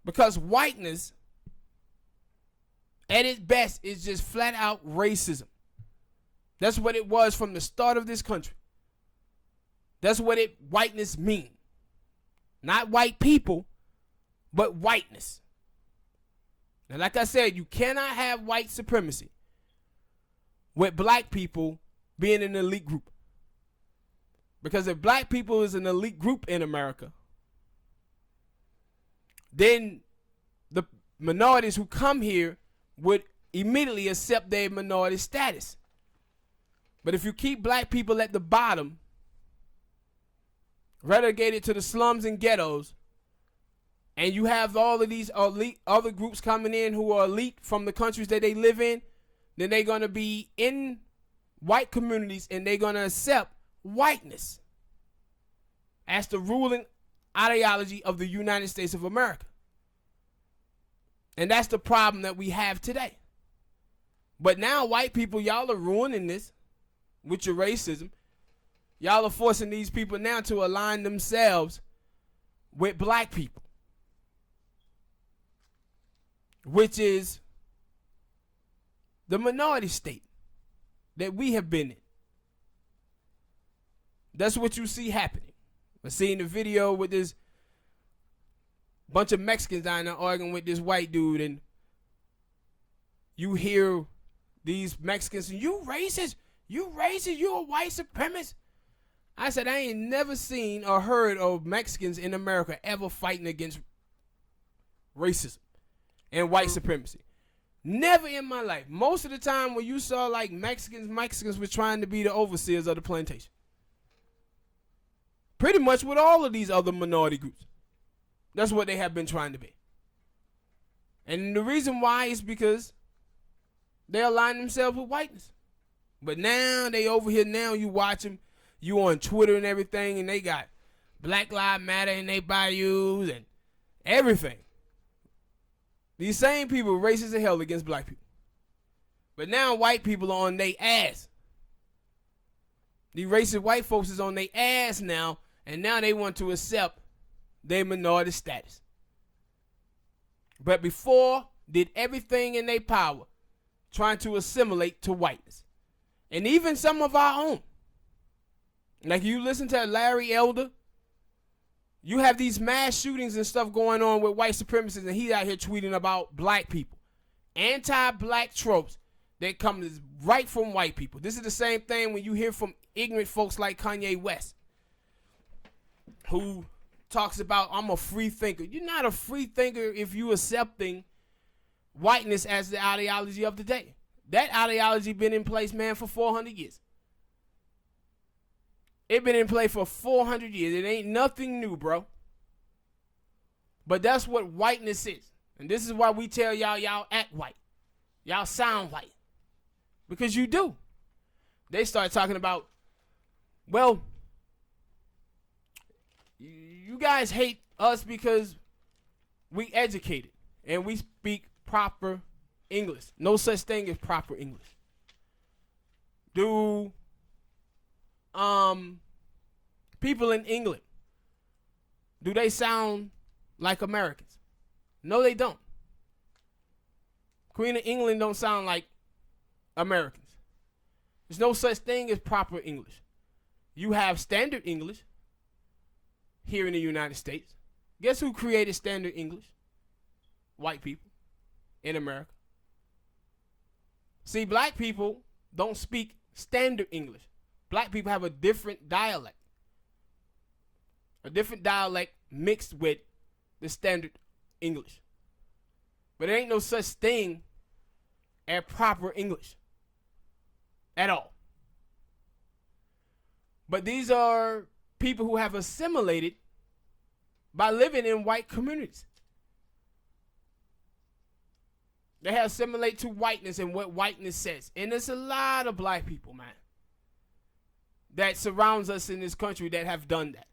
Because whiteness, at its best, is just flat out racism. That's what it was from the start of this country. That's what whiteness mean. Not white people, but whiteness. And like I said, you cannot have white supremacy with black people being an elite group. Because if black people is an elite group in America, then the minorities who come here would immediately accept their minority status. But if you keep black people at the bottom, relegated to the slums and ghettos, and you have all of these elite other groups coming in who are elite from the countries that they live in, then they're going to be in white communities and they're going to accept whiteness as the ruling ideology of the United States of America. And that's the problem that we have today. But now white people, y'all are ruining this with your racism. Y'all are forcing these people now to align themselves with black people, which is the minority state that we have been in. That's what you see happening. I seen the video with this bunch of Mexicans down there arguing with this white dude, and you hear these Mexicans saying, you racist, you a white supremacist. I said, I ain't never seen or heard of Mexicans in America ever fighting against racism and white supremacy. Never in my life. Most of the time when you saw like Mexicans were trying to be the overseers of the plantation. Pretty much with all of these other minority groups. That's what they have been trying to be. And the reason why is because they align themselves with whiteness. But now they over here now, you watch them, you on Twitter and everything, and they got Black Lives Matter in their bios and everything. These same people racist as hell against black people. But now white people are on their ass. These racist white folks is on their ass now, and now they want to accept their minority status. But before, did everything in their power trying to assimilate to whiteness. And even some of our own. Like you listen to Larry Elder, you have these mass shootings and stuff going on with white supremacists, and he's out here tweeting about black people. Anti-black tropes that come right from white people. This is the same thing when you hear from ignorant folks like Kanye West, who talks about, I'm a free thinker. You're not a free thinker if you accepting whiteness as the ideology of the day. That ideology been in place, man, for 400 years. It been in play for 400 years. It ain't nothing new, bro. But that's what whiteness is. And this is why we tell y'all act white. Y'all sound white. Because you do. They start talking about, well, you guys hate us because we educated and we speak proper English. No such thing as proper English. Do people in England, do they sound like Americans? No, they don't. Queen of England don't sound like Americans. There's no such thing as proper English. You have standard English here in the United States. Guess who created standard English? White people in America. See, black people don't speak standard English. Black people have a different dialect. A different dialect mixed with the standard English. But there ain't no such thing as proper English at all. But these are people who have assimilated by living in white communities. They have assimilated to whiteness and what whiteness says. And there's a lot of black people, man, that surrounds us in this country that have done that.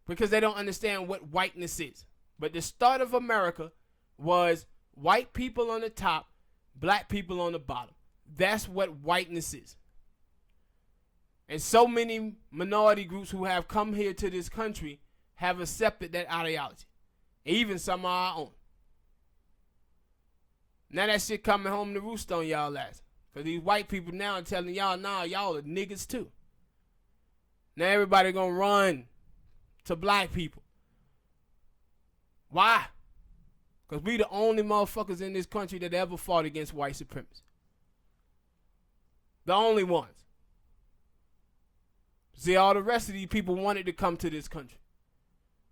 Because they don't understand what whiteness is. But the start of America was white people on the top, black people on the bottom. That's what whiteness is. And so many minority groups who have come here to this country have accepted that ideology. Even some of our own. Now that shit coming home to roost on y'all ass. Because these white people now are telling y'all, nah, y'all are niggas too. Now everybody gonna run to black people. Why? Because we the only motherfuckers in this country that ever fought against white supremacy. The only ones. See, all the rest of these people wanted to come to this country.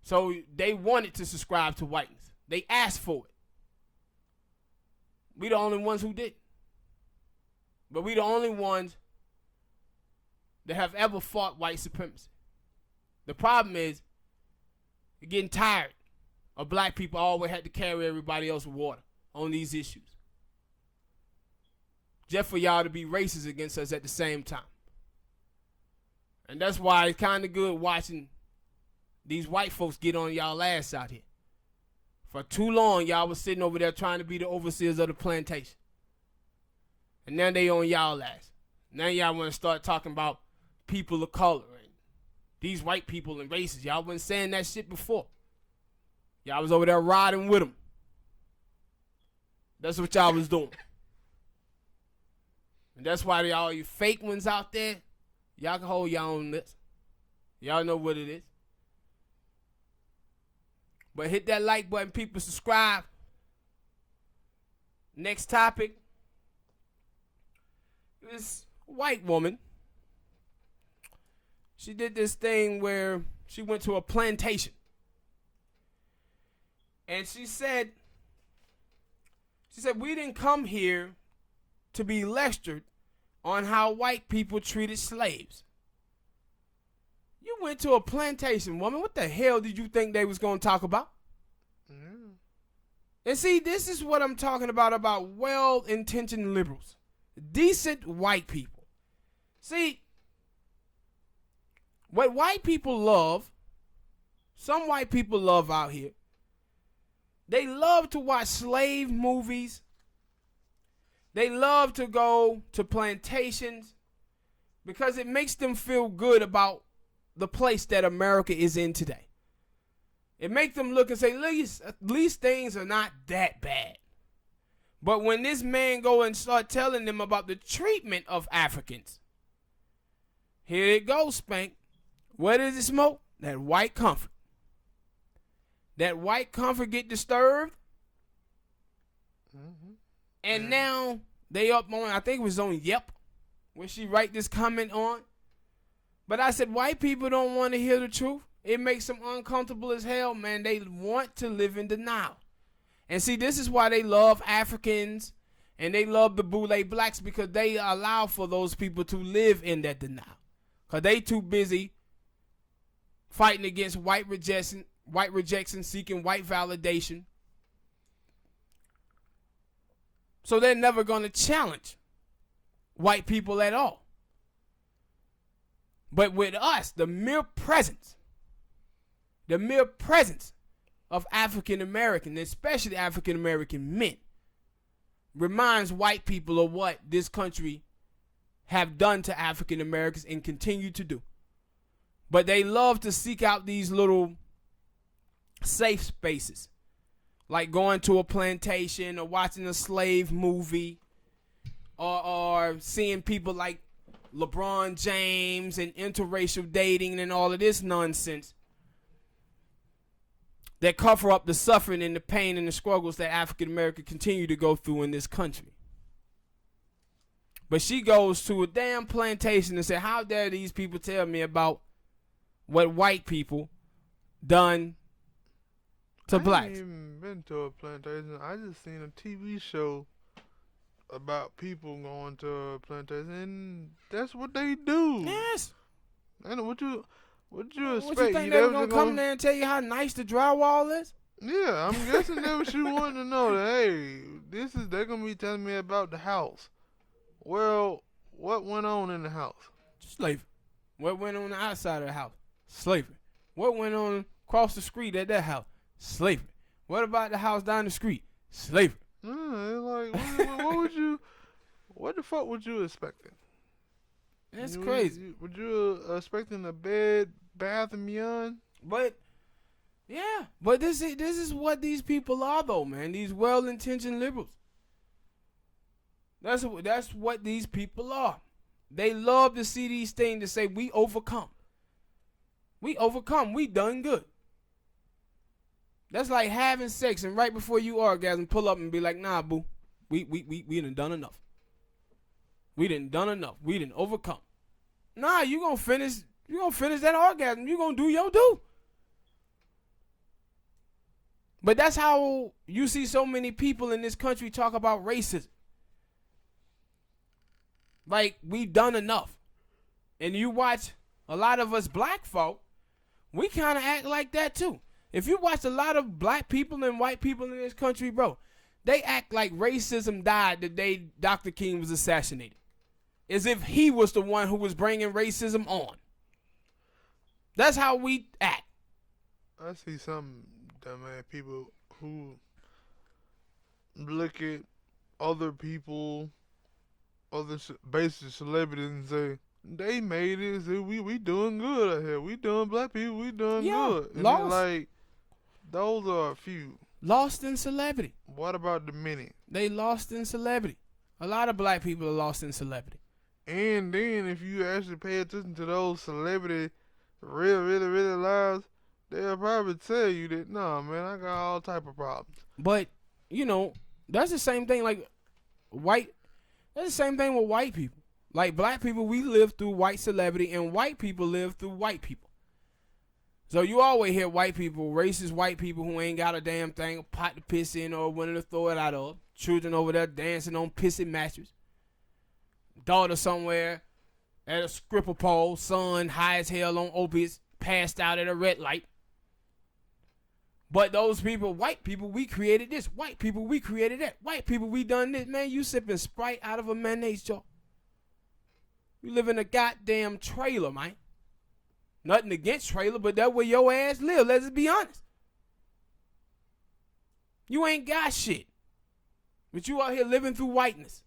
So they wanted to subscribe to whiteness. They asked for it. We the only ones who did. But we the only ones that have ever fought white supremacy. The problem is, you're getting tired of black people always had to carry everybody else's water on these issues. Just for y'all to be racist against us at the same time. And that's why it's kind of good watching these white folks get on y'all ass out here. For too long, y'all was sitting over there trying to be the overseers of the plantation. And now they on y'all ass. Now y'all want to start talking about people of color and these white people and races. Y'all wasn't saying that shit before. Y'all was over there riding with them. That's what y'all was doing. And that's why all you fake ones out there, y'all can hold y'all own lips. Y'all know what it is. But hit that like button, people. Subscribe. Next topic. This white woman. She did this thing where she went to a plantation. And she said, we didn't come here to be lectured on how white people treated slaves. You went to a plantation, woman. What the hell did you think they was going to talk about? Mm. And see, this is what I'm talking about well-intentioned liberals. Decent white people. See, what white people love, some white people love out here, they love to watch slave movies. They love to go to plantations because it makes them feel good about the place that America is in today. It makes them look and say, at least things are not that bad. But when this man go and start telling them about the treatment of Africans, here it goes, Spank. What does it smoke? That white comfort. That white comfort get disturbed. Mm-hmm. And now they up on, I think it was on Yep, where she write this comment on. But I said, white people don't want to hear the truth. It makes them uncomfortable as hell, man. They want to live in denial. And see, this is why they love Africans and they love the Boule blacks, because they allow for those people to live in that denial. Because they too busy fighting against white rejection, seeking white validation. So they're never going to challenge white people at all. But with us, the mere presence of African Americans, especially African American men, reminds white people of what this country have done to African Americans and continue to do. But they love to seek out these little safe spaces, like going to a plantation or watching a slave movie, or seeing people like LeBron James and interracial dating and all of this nonsense that cover up the suffering and the pain and the struggles that African Americans continue to go through in this country. But she goes to a damn plantation and said, how dare these people tell me about what white people done to blacks? I ain't even been to a plantation. I just seen a TV show about people going to a plantation, and that's what they do. Yes. And what you expect? What you think they were gonna come there and tell you how nice the drywall is? Yeah, I'm guessing that's what you want to know. That hey, they're gonna be telling me about the house. Well, what went on in the house? Slavery. What went on the outside of the house? Slavery. What went on across the street at that house? Slavery. What about the house down the street? Slavery. Like, what the fuck would you expect? That's crazy. Would you expecting a bed, bath, and beyond? But yeah, but this is what these people are, though, man. These well-intentioned liberals. That's what these people are. They love to see these things to say we overcome. We overcome. We done good. That's like having sex and right before you orgasm, pull up and be like, nah, boo, we done enough. We done enough. We done overcome. Nah, you gonna finish that orgasm. You gonna do your do. But that's how you see so many people in this country talk about racism. Like, we done enough. And you watch a lot of us black folk, we kind of act like that too. If you watch a lot of black people and white people in this country, bro, they act like racism died the day Dr. King was assassinated. As if he was the one who was bringing racism on. That's how we act. I see some dumbass people who look at other people, other basic celebrities, and say they made it. So we doing good out here. We doing black people. We doing good. And lost. like those are a few. Lost in celebrity. What about the many? They lost in celebrity. A lot of black people are lost in celebrity. And then if you actually pay attention to those celebrity really lives, they'll probably tell you that, nah, man, I got all type of problems. But, you know, that's the same thing that's the same thing with white people. Like black people, we live through white celebrity, and white people live through white people. So you always hear white people, racist white people who ain't got a damn thing, a pot to piss in or wanting to throw it out of. Children over there dancing on pissy mattress. Daughter somewhere at a stripper pole, son high as hell on opiates, passed out at a red light. But those people, white people, we created this. White people, we created that. White people, we done this. Man, you sipping Sprite out of a mayonnaise jar. You live in a goddamn trailer, man. Nothing against trailer, but that's where your ass live. Let's be honest. You ain't got shit. But you out here living through whiteness.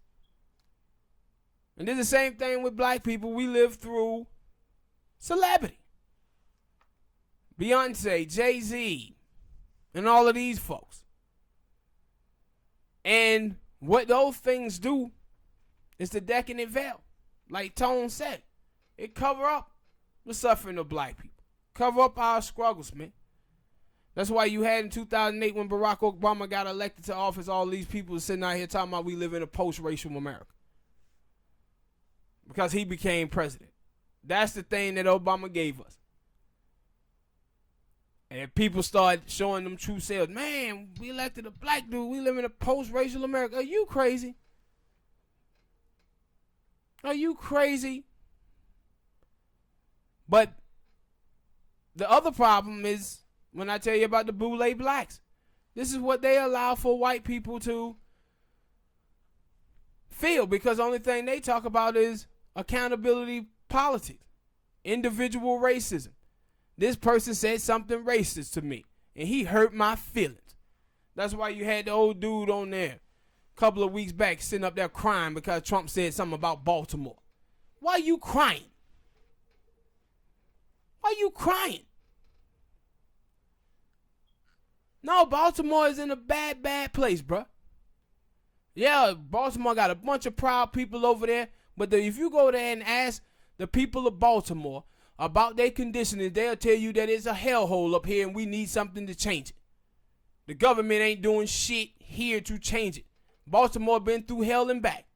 And it's the same thing with black people. We live through celebrity. Beyonce, Jay-Z, and all of these folks. And what those things do is the decadent veil. Like Tone said, it cover up the suffering of black people. Cover up our struggles, man. That's why you had in 2008 when Barack Obama got elected to office, all these people sitting out here talking about we live in a post-racial America. Because he became president. That's the thing that Obama gave us. And people start showing them true selves. Man, we elected a black dude. We live in a post-racial America. Are you crazy? Are you crazy? But the other problem is when I tell you about the Boule blacks. This is what they allow for white people to feel, because the only thing they talk about is accountability politics, individual racism. This person said something racist to me, and he hurt my feelings. That's why you had the old dude on there a couple of weeks back sitting up there crying because Trump said something about Baltimore. Why are you crying? Why are you crying? No, Baltimore is in a bad place, bruh. Yeah, Baltimore got a bunch of proud people over there, but if you go there and ask the people of Baltimore about their conditions, they'll tell you that it's a hellhole up here and we need something to change it. The government ain't doing shit here to change it. Baltimore been through hell and back.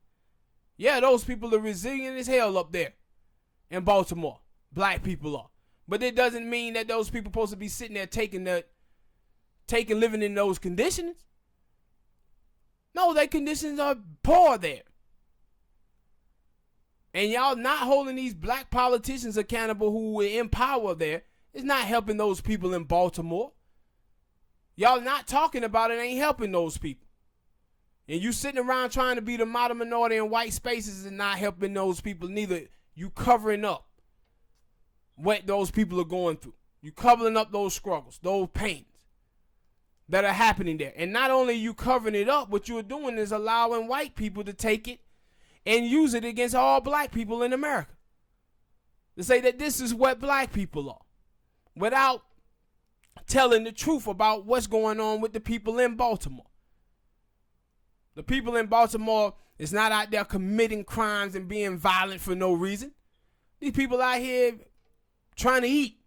Yeah, those people are resilient as hell up there in Baltimore. Black people are. But it doesn't mean that those people supposed to be sitting there living in those conditions. No, their conditions are poor there. And y'all not holding these black politicians accountable who are in power there is not helping those people in Baltimore. Y'all not talking about it ain't helping those people. And you sitting around trying to be the modern minority in white spaces and not helping those people neither. You covering up what those people are going through. You covering up those struggles, those pains that are happening there. And not only you covering it up, what you're doing is allowing white people to take it and use it against all black people in America. to say that this is what black people are, without telling the truth about what's going on with the people in Baltimore. The people in Baltimore is not out there committing crimes and being violent for no reason. These people out here trying to eat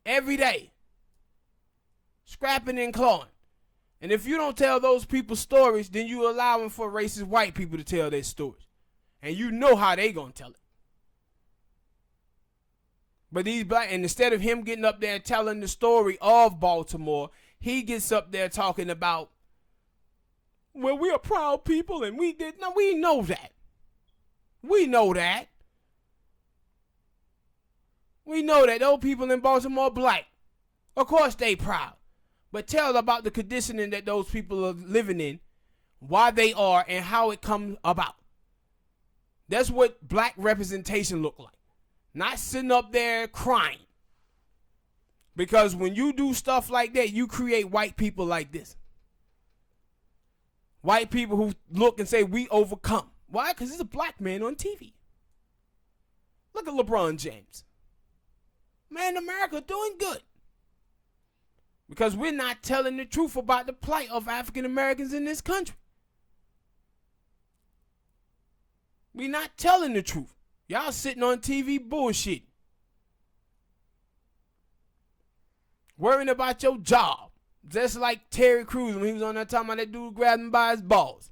every day, scrapping and clawing. And if you don't tell those people stories, then you allowing for racist white people to tell their stories. And you know how they gonna tell it. But these black, and instead of him getting up there and telling the story of Baltimore, he gets up there talking about, well, we are proud people and we did. No, we know that. We know that. We know that those people in Baltimore are black. Of course they proud. But tell about the conditioning that those people are living in, why they are, and how it comes about. That's what black representation look like. Not sitting up there crying. Because when you do stuff like that, you create white people like this. White people who look and say, we overcome. Why? Because he's a black man on TV. Look at LeBron James. Man, America doing good. Because we're not telling the truth about the plight of African Americans in this country. We're not telling the truth. Y'all sitting on TV bullshit. Worrying about your job. Just like Terry Crews when he was on that time, that dude grabbed him by his balls.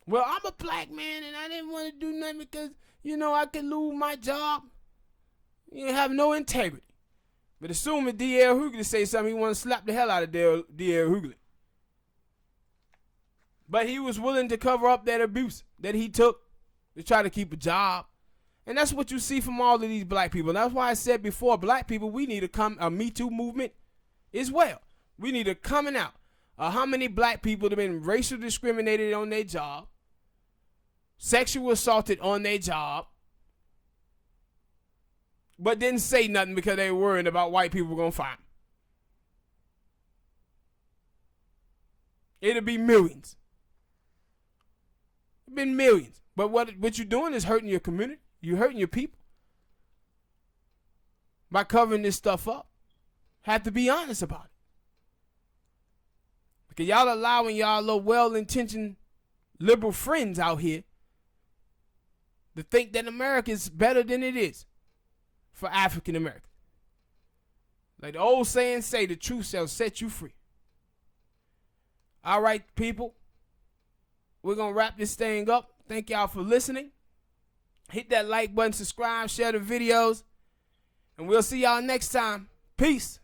Well, I'm a black man and I didn't want to do nothing because, I could lose my job. You have no integrity. But as soon as D.L. Hughley say something, he want to slap the hell out of D.L. Hughley. But he was willing to cover up that abuse that he took to try to keep a job. And that's what you see from all of these black people. That's why I said before, black people, we need to come a Me Too movement as well. We need a coming out of how many black people have been racially discriminated on their job, sexually assaulted on their job, but didn't say nothing because they were worried about white people going to find them. It'll be millions. It's been millions. But what you're doing is hurting your community. You're hurting your people. By covering this stuff up. Have to be honest about it. Because y'all allowing y'all little well-intentioned liberal friends out here to think that America is better than it is for African Americans. Like the old saying say, the truth shall set you free. All right, people. We're going to wrap this thing up. Thank y'all for listening. Hit that like button, subscribe, share the videos. And we'll see y'all next time. Peace.